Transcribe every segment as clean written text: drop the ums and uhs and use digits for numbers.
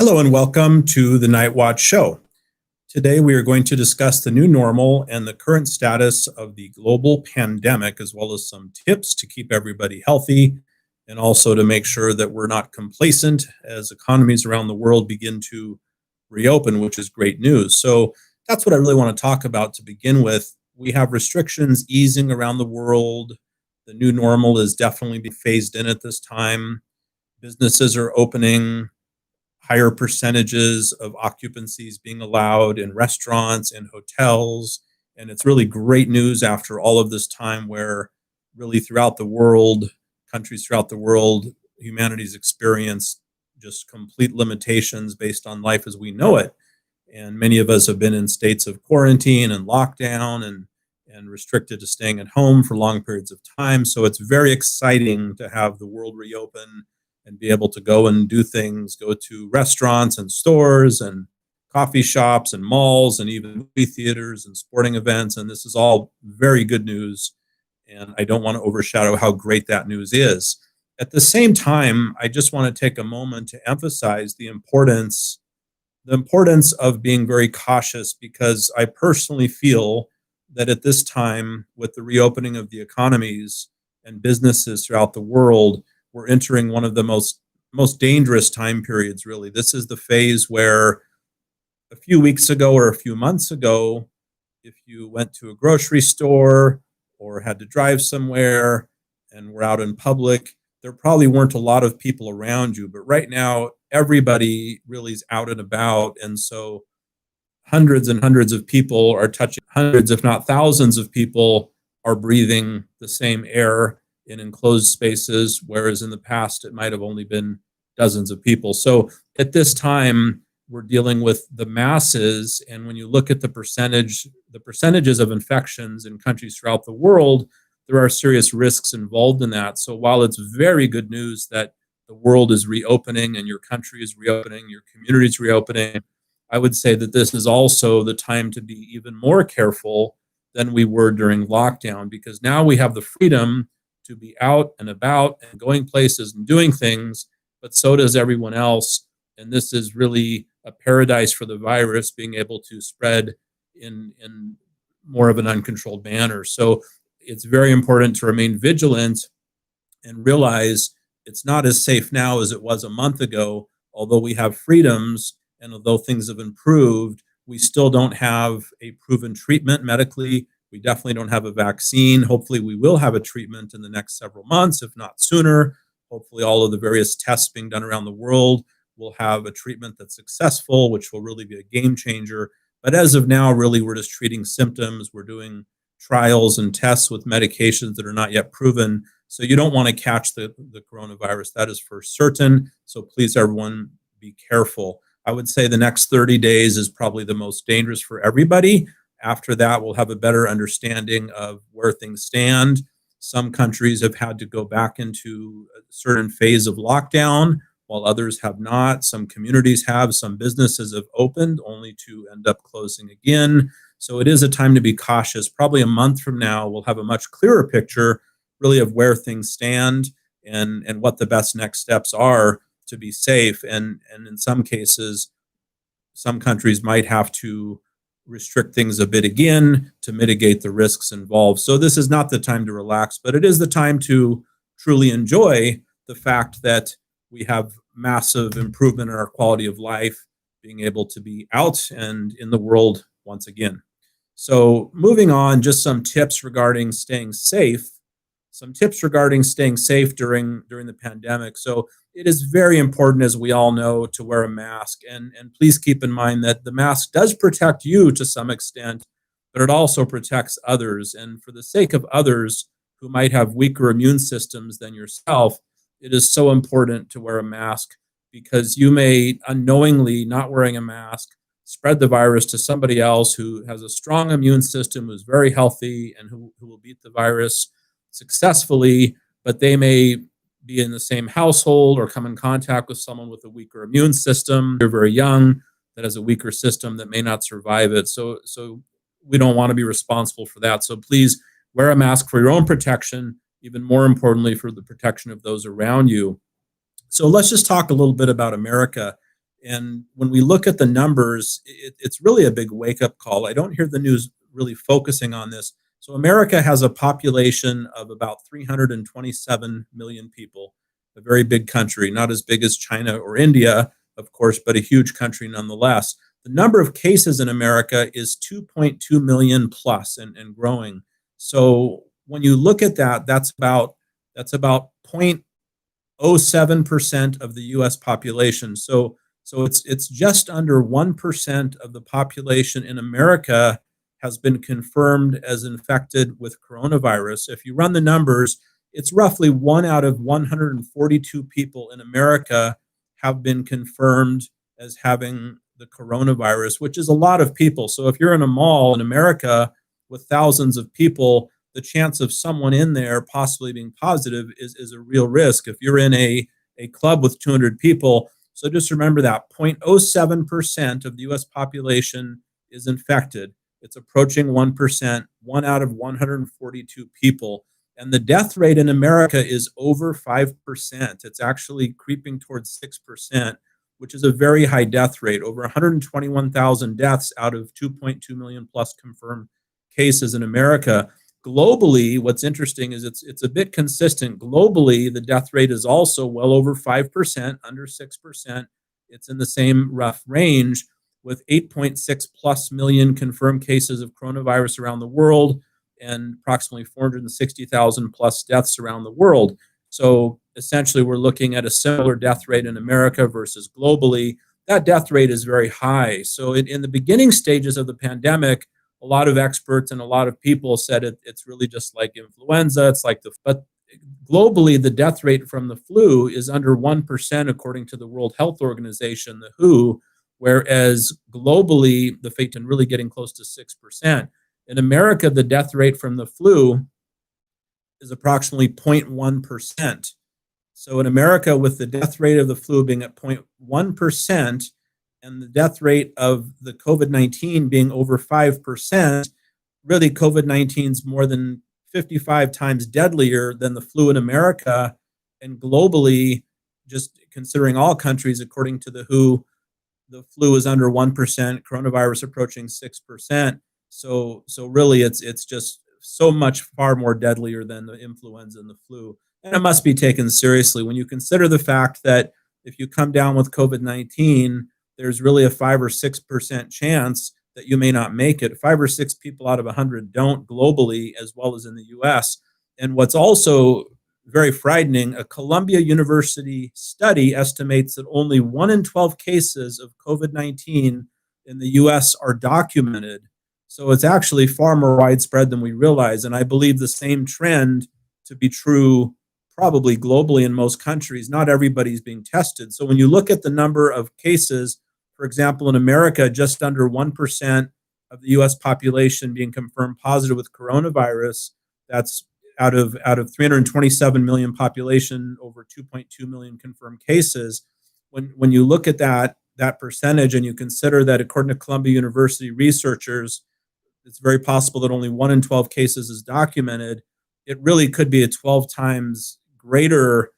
Hello and welcome to the Night Watch Show. Today we are going to discuss the new normal and the current status of the global pandemic, as well as some tips to keep everybody healthy and also to make sure that we're not complacent as economies around the world begin to reopen, which is great news. So that's what I really want to talk about to begin with. We have restrictions easing around the world. The new normal is definitely being phased in at this time. Businesses are opening, higher percentages of occupancies being allowed in restaurants and hotels. And it's really great news after all of this time where really throughout the world, countries throughout the world, humanity's experienced just complete limitations based on life as we know it. And many of us have been in states of quarantine and lockdown and restricted to staying at home for long periods of time. So it's very exciting to have the world reopen and be able to go and do things, go to restaurants and stores and coffee shops and malls and even movie theaters and sporting events. And this is all very good news. And I don't want to overshadow how great that news is. At the same time, I just want to take a moment to emphasize the importance of being very cautious, because I personally feel that at this time, with the reopening of the economies and businesses throughout the world, we're entering one of the most dangerous time periods, really. This is the phase where a few weeks ago or a few months ago, if you went to a grocery store or had to drive somewhere and were out in public, there probably weren't a lot of people around you. But right now, everybody really is out and about. And so hundreds and hundreds of people are touching hundreds, if not thousands of people are breathing the same air in enclosed spaces, whereas in the past it might have only been dozens of people. So at this time, we're dealing with the masses, and when you look at the percentages of infections in countries throughout the world, there are serious risks involved in that. So while it's very good news that the world is reopening and your country is reopening, your community is reopening, I would say that this is also the time to be even more careful than we were during lockdown, because now we have the freedom to be out and about and going places and doing things, but so does everyone else. And this is really a paradise for the virus being able to spread in more of an uncontrolled manner. So it's very important to remain vigilant and realize it's not as safe now as it was a month ago. Although we have freedoms and although things have improved, we still don't have a proven treatment medically. We definitely don't have a vaccine. Hopefully we will have a treatment in the next several months, if not sooner. Hopefully all of the various tests being done around the world will have a treatment that's successful, which will really be a game changer. But as of now, really, we're just treating symptoms. We're doing trials and tests with medications that are not yet proven. So you don't want to catch the coronavirus. That is for certain. So please, everyone, be careful. I would say the next 30 days is probably the most dangerous for everybody. After that, we'll have a better understanding of where things stand. Some countries have had to go back into a certain phase of lockdown, while others have not. Some communities have, some businesses have opened only to end up closing again. So it is a time to be cautious. Probably a month from now, we'll have a much clearer picture really of where things stand and what the best next steps are to be safe. And in some cases, some countries might have to restrict things a bit again to mitigate the risks involved. So this is not the time to relax, but it is the time to truly enjoy the fact that we have massive improvement in our quality of life, being able to be out and in the world once again. So moving on, just some tips regarding staying safe. Some tips regarding staying safe during the pandemic. So it is very important, as we all know, to wear a mask. And please keep in mind that the mask does protect you to some extent, but it also protects others. And for the sake of others who might have weaker immune systems than yourself, it is so important to wear a mask, because you may unknowingly, not wearing a mask, spread the virus to somebody else who has a strong immune system, who's very healthy, and who will beat the virus successfully, but they may be in the same household or come in contact with someone with a weaker immune system. They're very young, that has a weaker system that may not survive it. So we don't want to be responsible for that. So please wear a mask for your own protection, even more importantly, for the protection of those around you. So let's just talk a little bit about America. And when we look at the numbers, it's really a big wake up call. I don't hear the news really focusing on this. So, America has a population of about 327 million people, a very big country, not as big as China or India, of course, but a huge country nonetheless. The number of cases in America is 2.2 million plus and growing. So, when you look at that, that's about 0.07% of the US population. So it's just under 1% of the population in America has been confirmed as infected with coronavirus. If you run the numbers, it's roughly 1 out of 142 people in America have been confirmed as having the coronavirus, which is a lot of people. So if you're in a mall in America with thousands of people, the chance of someone in there possibly being positive is a real risk. If you're in a club with 200 people, so just remember that 0.07% of the US population is infected. It's approaching 1%, 1 out of 142 people. And the death rate in America is over 5%. It's actually creeping towards 6%, which is a very high death rate, over 121,000 deaths out of 2.2 million plus confirmed cases in America. Globally, what's interesting is it's a bit consistent. Globally, the death rate is also well over 5%, under 6%. It's in the same rough range with 8.6 plus million confirmed cases of coronavirus around the world and approximately 460,000 plus deaths around the world. So essentially, we're looking at a similar death rate in America versus globally. That death rate is very high. So in the beginning stages of the pandemic, a lot of experts and a lot of people said it's really just like influenza. But globally, the death rate from the flu is under 1%, according to the World Health Organization, the WHO, whereas globally, the fatality really getting close to 6%. In America, the death rate from the flu is approximately 0.1%. So in America, with the death rate of the flu being at 0.1%, and the death rate of the COVID-19 being over 5%, really COVID-19 is more than 55 times deadlier than the flu in America. And globally, just considering all countries, according to the WHO, the flu is under 1%, coronavirus approaching 6%. So really, it's just so much far more deadlier than the influenza and the flu. And it must be taken seriously when you consider the fact that if you come down with COVID-19, there's really a 5 or 6% chance that you may not make it. 5 or 6 people out of 100 don't globally, as well as in the US. And what's also very frightening, a Columbia University study estimates that only 1 in 12 cases of COVID-19 in the US are documented. So it's actually far more widespread than we realize. And I believe the same trend to be true probably globally in most countries. Not everybody's being tested. So when you look at the number of cases, for example, in America, just under 1% of the US population being confirmed positive with coronavirus, that's out of 327 million population, over 2.2 million confirmed cases. When you look at that percentage and you consider that according to Columbia University researchers, it's very possible that only 1 in 12 cases is documented, it really could be a 12 times greater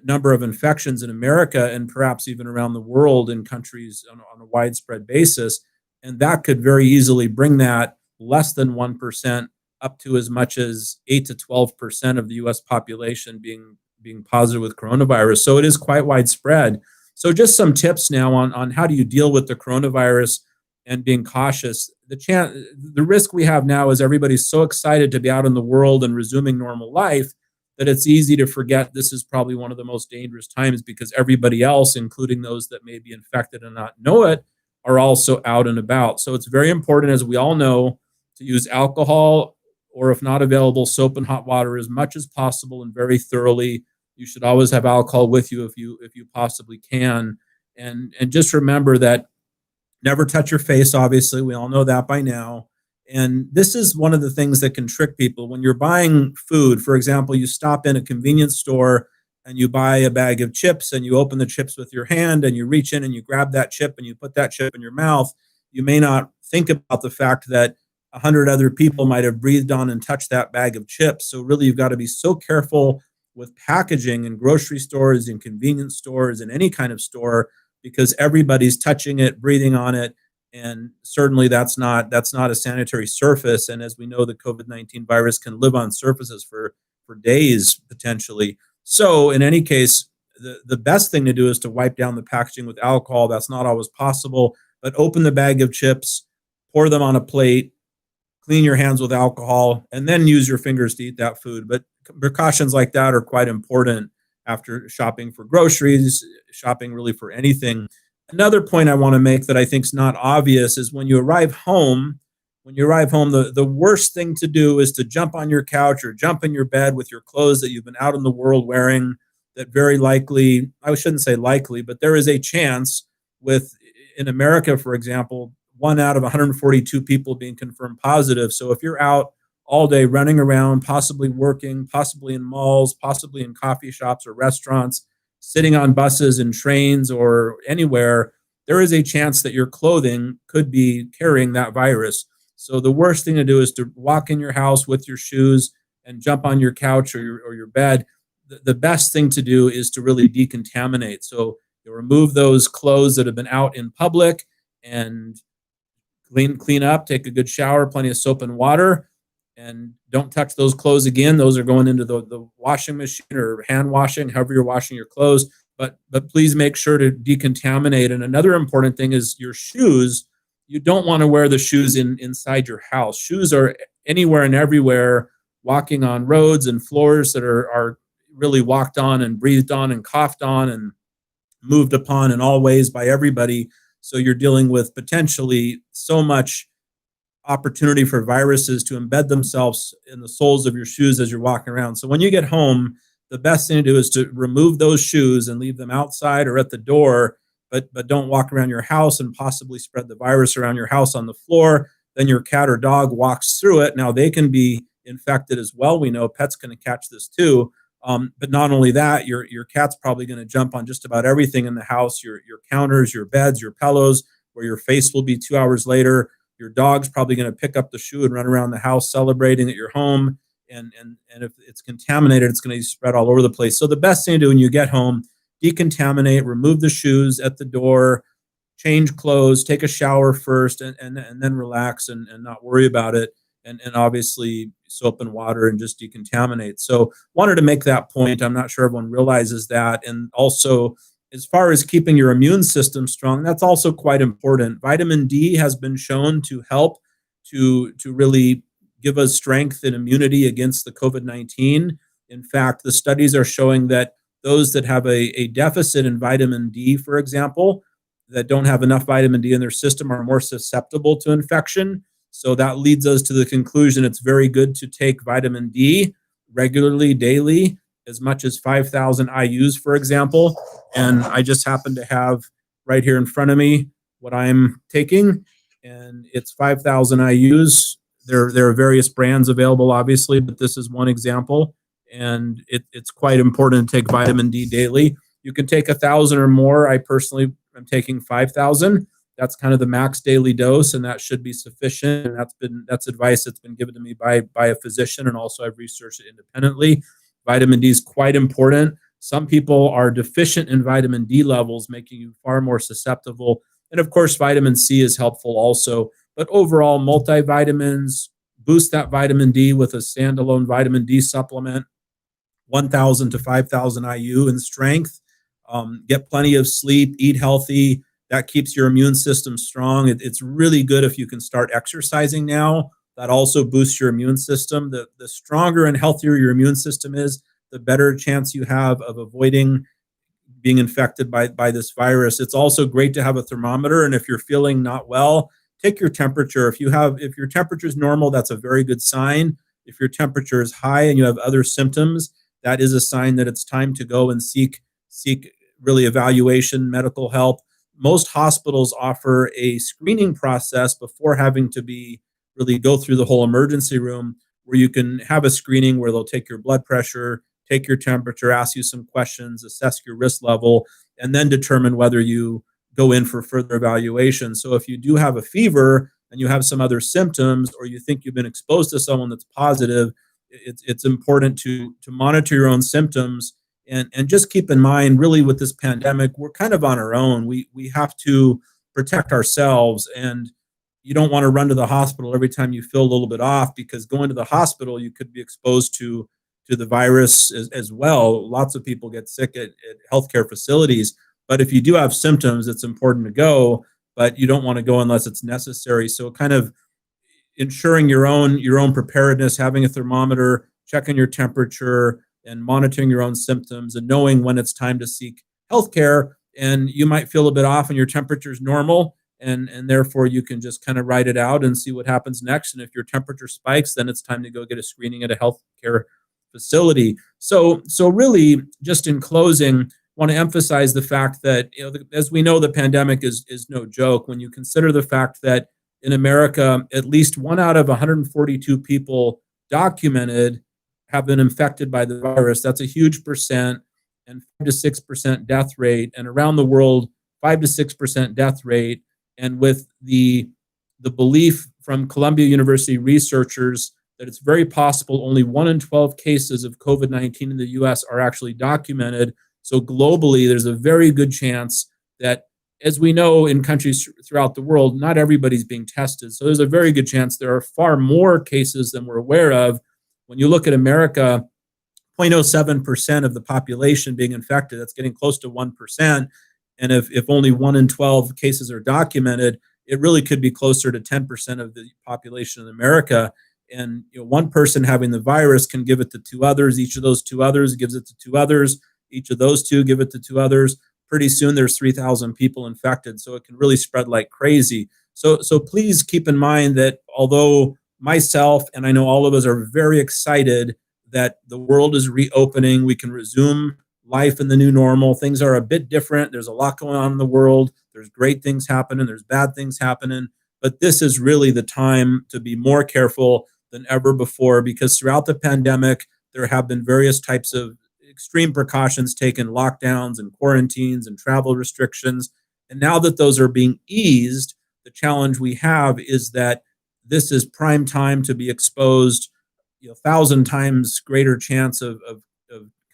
number of infections in America and perhaps even around the world in countries on a widespread basis. And that could very easily bring that less than 1% up to as much as 8 to 12% of the US population being positive with coronavirus. So it is quite widespread. So just some tips now on how do you deal with the coronavirus and being cautious. The risk we have now is everybody's so excited to be out in the world and resuming normal life that it's easy to forget this is probably one of the most dangerous times because everybody else, including those that may be infected and not know it, are also out and about. So it's very important, as we all know, to use alcohol or, if not available, soap and hot water as much as possible and very thoroughly. You should always have alcohol with you if you possibly can. And just remember that never touch your face, obviously. We all know that by now. And this is one of the things that can trick people. When you're buying food, for example, you stop in a convenience store and you buy a bag of chips and you open the chips with your hand and you reach in and you grab that chip and you put that chip in your mouth. You may not think about the fact that 100 other people might have breathed on and touched that bag of chips. So really, you've got to be so careful with packaging in grocery stores, in convenience stores, in any kind of store, because everybody's touching it, breathing on it, and certainly that's not a sanitary surface. And as we know, the COVID-19 virus can live on surfaces for days potentially. So in any case, the best thing to do is to wipe down the packaging with alcohol. That's not always possible, but open the bag of chips, pour them on a plate, clean your hands with alcohol, and then use your fingers to eat that food. But precautions like that are quite important after shopping for groceries, shopping really for anything. Another point I want to make that I think is not obvious is when you arrive home, the worst thing to do is to jump on your couch or jump in your bed with your clothes that you've been out in the world wearing, that very likely, I shouldn't say likely, but there is a chance with, in America, for example, 1 out of 142 people being confirmed positive. So if you're out all day running around, possibly working, possibly in malls, possibly in coffee shops or restaurants, sitting on buses and trains or anywhere, there is a chance that your clothing could be carrying that virus. So the worst thing to do is to walk in your house with your shoes and jump on your couch or your bed. The best thing to do is to really decontaminate. So you remove those clothes that have been out in public and clean up, take a good shower, plenty of soap and water, and don't touch those clothes again. Those are going into the washing machine or hand washing, however you're washing your clothes. But please make sure to decontaminate. And another important thing is your shoes. You don't want to wear the shoes inside your house. Shoes are anywhere and everywhere, walking on roads and floors that are really walked on and breathed on and coughed on and moved upon in all ways by everybody. So you're dealing with potentially so much opportunity for viruses to embed themselves in the soles of your shoes as you're walking around. So when you get home, the best thing to do is to remove those shoes and leave them outside or at the door, but don't walk around your house and possibly spread the virus around your house on the floor. Then your cat or dog walks through it. Now they can be infected as well. We know pets can catch this too. But not only that, your cat's probably going to jump on just about everything in the house, your counters, your beds, your pillows, where your face will be 2 hours later. Your dog's probably going to pick up the shoe and run around the house celebrating at your home. And if it's contaminated, it's going to spread all over the place. So the best thing to do when you get home, decontaminate, remove the shoes at the door, change clothes, take a shower first, and then relax and not worry about it. And obviously soap and water and just decontaminate. So wanted to make that point. I'm not sure everyone realizes that. And also, as far as keeping your immune system strong, that's also quite important. Vitamin D has been shown to help to really give us strength and immunity against the COVID-19. In fact, the studies are showing that those that have a deficit in vitamin D, for example, that don't have enough vitamin D in their system are more susceptible to infection. So that leads us to the conclusion it's very good to take vitamin D regularly, daily, as much as 5,000 IUs, for example. And I just happen to have right here in front of me what I'm taking, and it's 5,000 IUs. There are various brands available, obviously, but this is one example. And it's quite important to take vitamin D daily. You can take 1,000 or more. I personally am taking 5,000. That's kind of the max daily dose, and that should be sufficient. And that's advice that's been given to me by a physician, and also I've researched it independently. Vitamin D is quite important. Some people are deficient in vitamin D levels, making you far more susceptible. And of course, vitamin C is helpful also. But overall, multivitamins, boost that vitamin D with a standalone vitamin D supplement, 1,000 to 5,000 IU in strength. Get plenty of sleep, eat healthy. That keeps your immune system strong. It's really good if you can start exercising now. That also boosts your immune system. The stronger and healthier your immune system is, the better chance you have of avoiding being infected by this virus. It's also great to have a thermometer, and if you're feeling not well, take your temperature. If your temperature is normal, that's a very good sign. If your temperature is high and you have other symptoms, that is a sign that it's time to go and seek really evaluation, medical help. Most hospitals offer a screening process before having to really go through the whole emergency room, where you can have a screening where they'll take your blood pressure, take your temperature, ask you some questions, assess your risk level, and then determine whether you go in for further evaluation. So if you do have a fever and you have some other symptoms, or you think you've been exposed to someone that's positive, it's important to monitor your own symptoms And just keep in mind, really, with this pandemic, we're kind of on our own. We have to protect ourselves, and you don't want to run to the hospital every time you feel a little bit off, because going to the hospital, you could be exposed to the virus as well. Lots of people get sick at healthcare facilities, but if you do have symptoms, it's important to go, but you don't want to go unless it's necessary. So kind of ensuring your own preparedness, having a thermometer, checking your temperature, and monitoring your own symptoms, and knowing when it's time to seek healthcare. And you might feel a bit off, and your temperature is normal, and therefore you can just kind of ride it out and see what happens next. And if your temperature spikes, then it's time to go get a screening at a healthcare facility. So really, just in closing, want to emphasize the fact that, as we know, the pandemic is no joke. When you consider the fact that in America, at least 1 out of 142 people documented have been infected by the virus. That's a huge percent, and 5 to 6% death rate, and around the world, 5 to 6% death rate. And with the belief from Columbia University researchers that it's very possible only 1 in 12 cases of COVID-19 in the US are actually documented. So globally, there's a very good chance that, as we know, in countries throughout the world, not everybody's being tested. So there's a very good chance there are far more cases than we're aware of. When you look at America, 0.07% of the population being infected, that's getting close to 1%. And if only 1 in 12 cases are documented, it really could be closer to 10% of the population in America. And one person having the virus can give it to 2 others. Each of those 2 others gives it to 2 others. Each of those 2 give it to 2 others. Pretty soon there's 3,000 people infected. So it can really spread like crazy. So please keep in mind that although myself and I know all of us are very excited that the world is reopening, we can resume life in the new normal. Things are a bit different. There's a lot going on in the world. There's great things happening. There's bad things happening. But this is really the time to be more careful than ever before, because throughout the pandemic, there have been various types of extreme precautions taken, lockdowns and quarantines and travel restrictions. And now that those are being eased, the challenge we have is that this is prime time to be exposed, 1,000 times greater chance of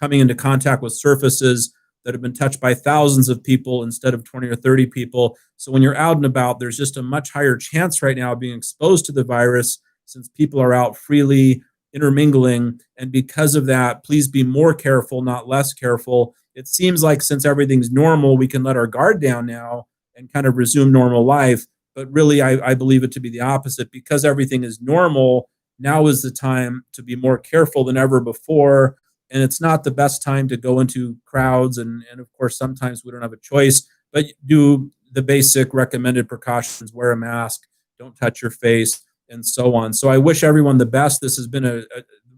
coming into contact with surfaces that have been touched by thousands of people instead of 20 or 30 people. So when you're out and about, there's just a much higher chance right now of being exposed to the virus, since people are out freely intermingling. And because of that, please be more careful, not less careful. It seems like since everything's normal, we can let our guard down now and kind of resume normal life. But really, I believe it to be the opposite. Because everything is normal, now is the time to be more careful than ever before. And it's not the best time to go into crowds. And of course, sometimes we don't have a choice, but do the basic recommended precautions: wear a mask, don't touch your face, and so on. So I wish everyone the best. This has been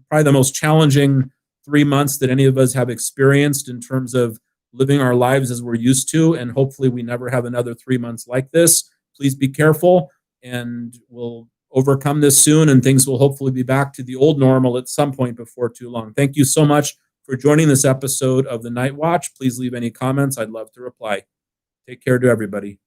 probably the most challenging 3 months that any of us have experienced in terms of living our lives as we're used to. And hopefully we never have another 3 months like this. Please be careful, and we'll overcome this soon, and things will hopefully be back to the old normal at some point before too long. Thank you so much for joining this episode of the Night Watch. Please leave any comments. I'd love to reply. Take care to everybody.